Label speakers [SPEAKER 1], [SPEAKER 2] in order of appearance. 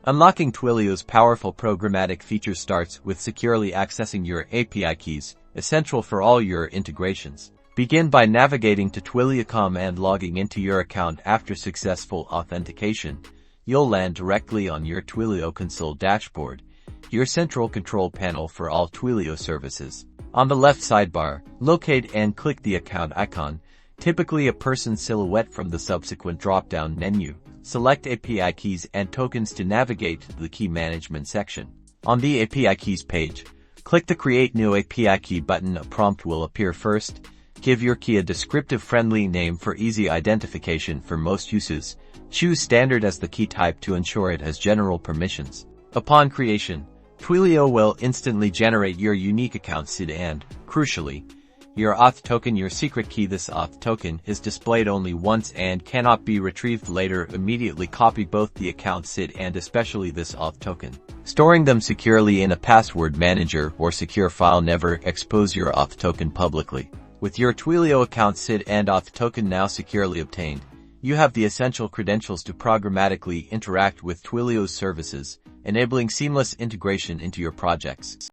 [SPEAKER 1] Unlocking Twilio's powerful programmatic features starts with securely accessing your API keys, essential for all your integrations. Begin by navigating to Twilio.com and logging into your account. After successful authentication, you'll land directly on your Twilio Console dashboard, your central control panel for all Twilio services. On the left sidebar, locate and click the account icon, typically a person's silhouette. From the subsequent drop-down menu, select API keys and tokens to navigate to the key management section. On the API keys page, click the Create New API Key button. A prompt will appear first. Give your key a descriptive, friendly name for easy identification. For most uses, choose Standard as the key type to ensure it has general permissions. Upon creation, Twilio will instantly generate your unique account SID and, crucially, your auth token, your secret key. This auth token is displayed only once and cannot be retrieved later. Immediately copy both the account SID and especially this auth token, storing them securely in a password manager or secure file. Never expose your auth token publicly. With your Twilio account SID and auth token now securely obtained, you have the essential credentials to programmatically interact with Twilio's services, enabling seamless integration into your projects.